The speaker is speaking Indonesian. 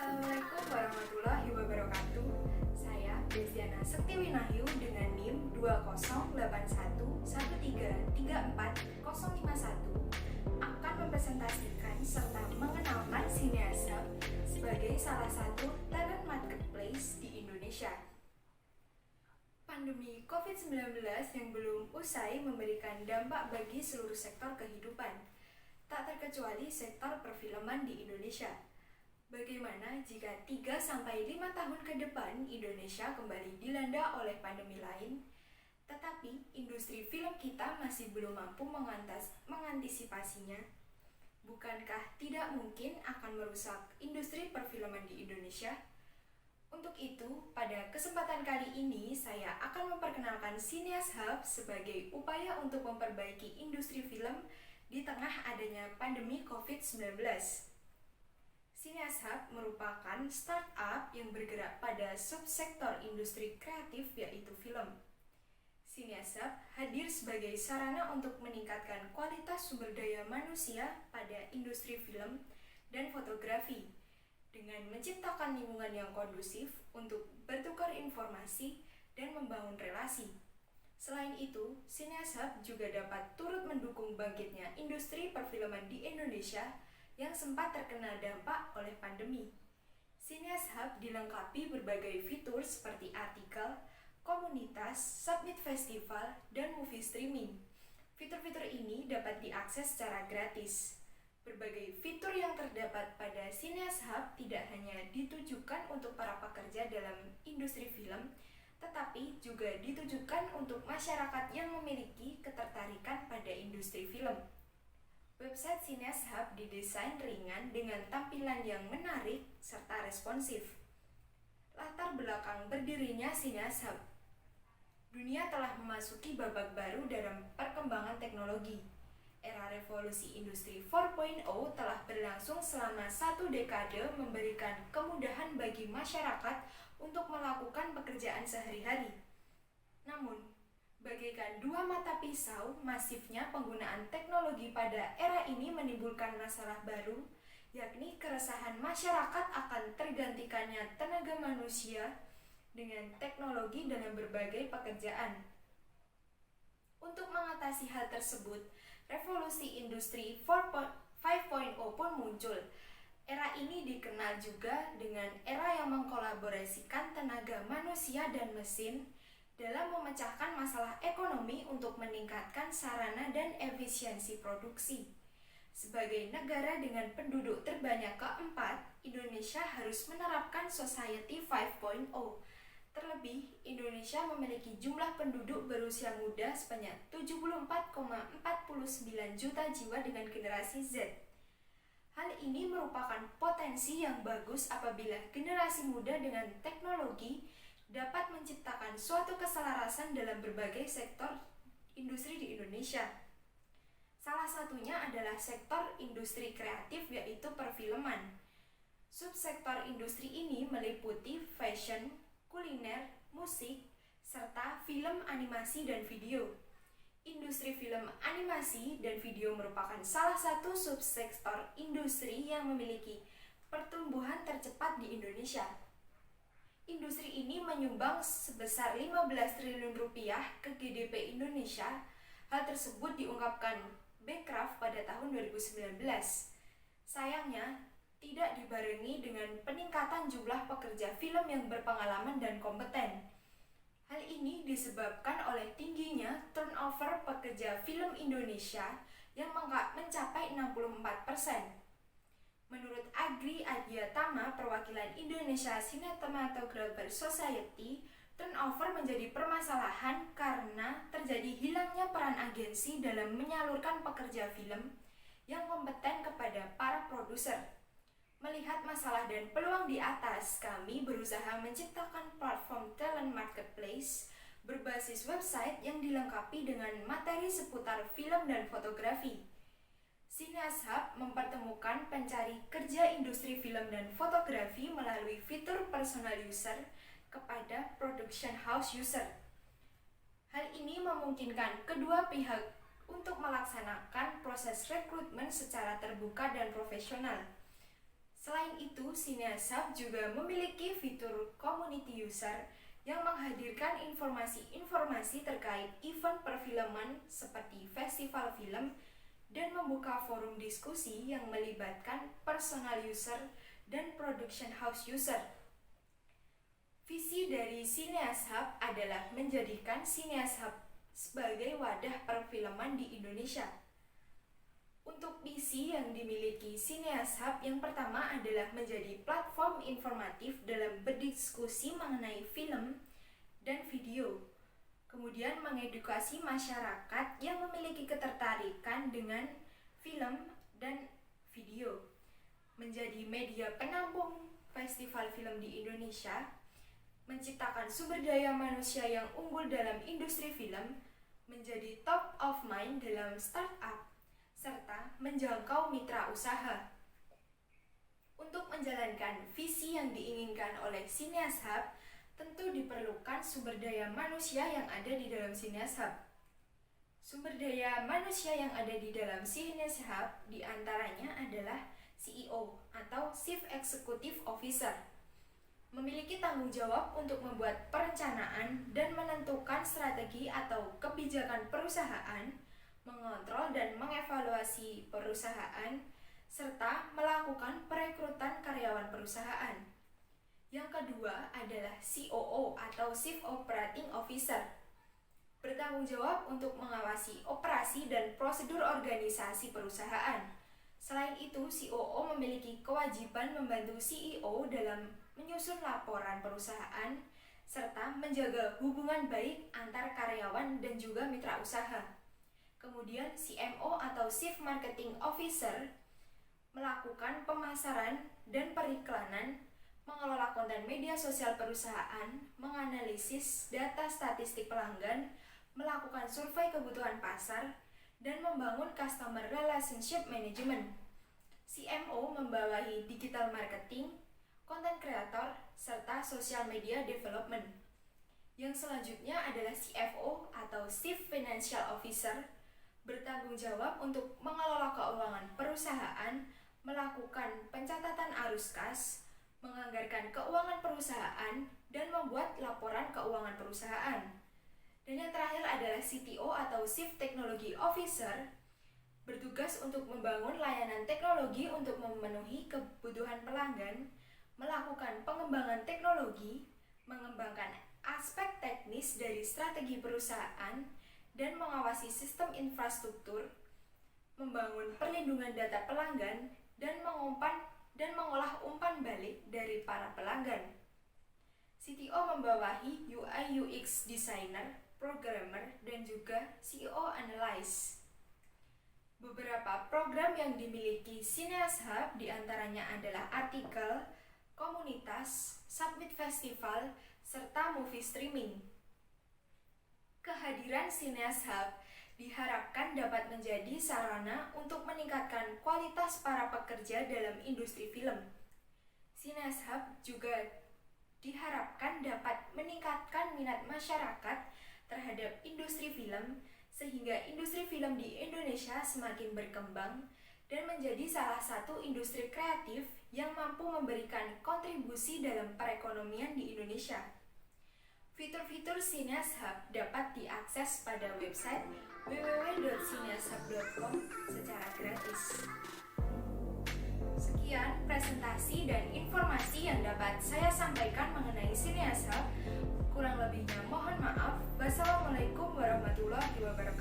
Assalamualaikum warahmatullahi wabarakatuh. Saya Desiana Sektiwinahyu dengan NIM 20811334051 akan mempresentasikan serta mengenalkan Sineas Hub sebagai salah satu talent marketplace di Indonesia. Pandemi COVID-19 yang belum usai memberikan dampak bagi seluruh sektor kehidupan, tak terkecuali sektor perfilman di Indonesia. Bagaimana jika 3-5 tahun ke depan Indonesia kembali dilanda oleh pandemi lain, tetapi industri film kita masih belum mampu mengantisipasinya? Bukankah tidak mungkin akan merusak industri perfilman di Indonesia? Untuk itu, pada kesempatan kali ini saya akan memperkenalkan Sineas Hub sebagai upaya untuk memperbaiki industri film di tengah adanya pandemi COVID-19. Sineas Hub merupakan startup yang bergerak pada subsektor industri kreatif yaitu film. Sineas Hub hadir sebagai sarana untuk meningkatkan kualitas sumber daya manusia pada industri film dan fotografi dengan menciptakan lingkungan yang kondusif untuk bertukar informasi dan membangun relasi. Selain itu, Sineas Hub juga dapat turut mendukung bangkitnya industri perfilman di Indonesia yang sempat terkena dampak oleh pandemi. Sineas Hub dilengkapi berbagai fitur seperti artikel, komunitas, submit festival, dan movie streaming. Fitur-fitur ini dapat diakses secara gratis. Berbagai fitur yang terdapat pada Sineas Hub tidak hanya ditujukan untuk para pekerja dalam industri film, tetapi juga ditujukan untuk masyarakat yang memiliki ketertarikan pada industri film. Website Sineas Hub didesain ringan dengan tampilan yang menarik serta responsif. Latar belakang berdirinya Sineas Hub. Dunia telah memasuki babak baru dalam perkembangan teknologi. Era revolusi industri 4.0 telah berlangsung selama 1 dekade memberikan kemudahan bagi masyarakat untuk melakukan pekerjaan sehari-hari. Namun, bagaikan dua mata pisau, masifnya penggunaan teknologi pada era ini menimbulkan masalah baru, yakni keresahan masyarakat akan tergantikannya tenaga manusia dengan teknologi dalam berbagai pekerjaan. Untuk mengatasi hal tersebut, revolusi industri 5.0 pun muncul. Era ini dikenal juga dengan era yang mengkolaborasikan tenaga manusia dan mesin dalam memecahkan masalah ekonomi untuk meningkatkan sarana dan efisiensi produksi. Sebagai negara dengan penduduk terbanyak keempat, Indonesia harus menerapkan Society 5.0. Terlebih, Indonesia memiliki jumlah penduduk berusia muda sebanyak 74,49 juta jiwa dengan generasi Z. Hal ini merupakan potensi yang bagus apabila generasi muda dengan teknologi dapat menciptakan suatu keselarasan dalam berbagai sektor industri di Indonesia. Salah satunya adalah sektor industri kreatif yaitu perfilman. Subsektor industri ini meliputi fashion, kuliner, musik, serta film animasi dan video. Industri film animasi dan video merupakan salah satu subsektor industri yang memiliki pertumbuhan tercepat di Indonesia. Industri ini menyumbang sebesar 15 triliun rupiah ke GDP Indonesia. Hal tersebut diungkapkan Bekraf pada tahun 2019. Sayangnya, tidak dibarengi dengan peningkatan jumlah pekerja film yang berpengalaman dan kompeten. Hal ini disebabkan oleh tingginya turnover pekerja film Indonesia yang mencapai 64%. Menurut Agri Adyatama, perwakilan Indonesia Cinematographer Society, turnover menjadi permasalahan karena terjadi hilangnya peran agensi dalam menyalurkan pekerja film yang kompeten kepada para produser. Melihat masalah dan peluang di atas, kami berusaha menciptakan platform talent marketplace berbasis website yang dilengkapi dengan materi seputar film dan fotografi. Sineas Hub mempertemukan pencari kerja industri film dan fotografi melalui fitur personal user kepada production house user. Hal ini memungkinkan kedua pihak untuk melaksanakan proses rekrutmen secara terbuka dan profesional. Selain itu, Cineas Hub juga memiliki fitur community user yang menghadirkan informasi-informasi terkait event perfilman seperti festival film dan membuka forum diskusi yang melibatkan personal user dan production house user. Visi dari Cineas Hub adalah menjadikan Cineas Hub sebagai wadah perfilman di Indonesia. Untuk misi yang dimiliki Cineas Hub yang pertama adalah menjadi platform informatif dalam berdiskusi mengenai film dan video. Kemudian mengedukasi masyarakat yang memiliki ketertarikan dengan film dan video. Menjadi media penampung festival film di Indonesia, menciptakan sumber daya manusia yang unggul dalam industri film, menjadi top of mind dalam startup, serta menjangkau mitra usaha. Untuk menjalankan visi yang diinginkan oleh Cineas Hub, tentu diperlukan sumber daya manusia yang ada di dalam Cineas Hub. Sumber daya manusia yang ada di dalam Cineas Hub diantaranya adalah CEO atau Chief Executive Officer. Memiliki tanggung jawab untuk membuat perencanaan dan menentukan strategi atau kebijakan perusahaan, mengontrol dan mengevaluasi perusahaan, serta melakukan perekrutan karyawan perusahaan. Yang kedua adalah COO atau Chief Operating Officer. Bertanggung jawab untuk mengawasi operasi dan prosedur organisasi perusahaan. Selain itu, COO memiliki kewajiban membantu CEO dalam menyusun laporan perusahaan, serta menjaga hubungan baik antar karyawan dan juga mitra usaha. Kemudian CMO atau Chief Marketing Officer melakukan pemasaran dan periklanan, mengelola konten media sosial perusahaan, menganalisis data statistik pelanggan, melakukan survei kebutuhan pasar, dan membangun customer relationship management. CMO membawahi digital marketing, content creator, serta social media development. Yang selanjutnya adalah CFO atau Chief Financial Officer, bertanggung jawab untuk mengelola keuangan perusahaan, melakukan pencatatan arus kas, menganggarkan keuangan perusahaan, dan membuat laporan keuangan perusahaan. Dan yang terakhir adalah CTO atau Chief Technology Officer, bertugas untuk membangun layanan teknologi untuk memenuhi kebutuhan pelanggan, melakukan pengembangan teknologi, mengembangkan aspek teknis dari strategi perusahaan, dan mengawasi sistem infrastruktur, membangun perlindungan data pelanggan, dan mengolah umpan balik dari para pelanggan. CTO membawahi UI UX designer, programmer, dan juga CEO analyst. Beberapa program yang dimiliki Cineas Hub diantaranya adalah artikel, komunitas, submit festival, serta movie streaming. Kehadiran Cineas Hub diharapkan dapat menjadi sarana untuk meningkatkan kualitas para pekerja dalam industri film. Cineas Hub juga diharapkan dapat meningkatkan minat masyarakat terhadap industri film, sehingga industri film di Indonesia semakin berkembang dan menjadi salah satu industri kreatif yang mampu memberikan kontribusi dalam perekonomian di Indonesia. Fitur-fitur Cineas Hub dapat diakses pada website www.cineashub.com secara gratis. Sekian presentasi dan informasi yang dapat saya sampaikan mengenai Cineas Hub. Kurang lebihnya mohon maaf. Wassalamualaikum warahmatullahi wabarakatuh.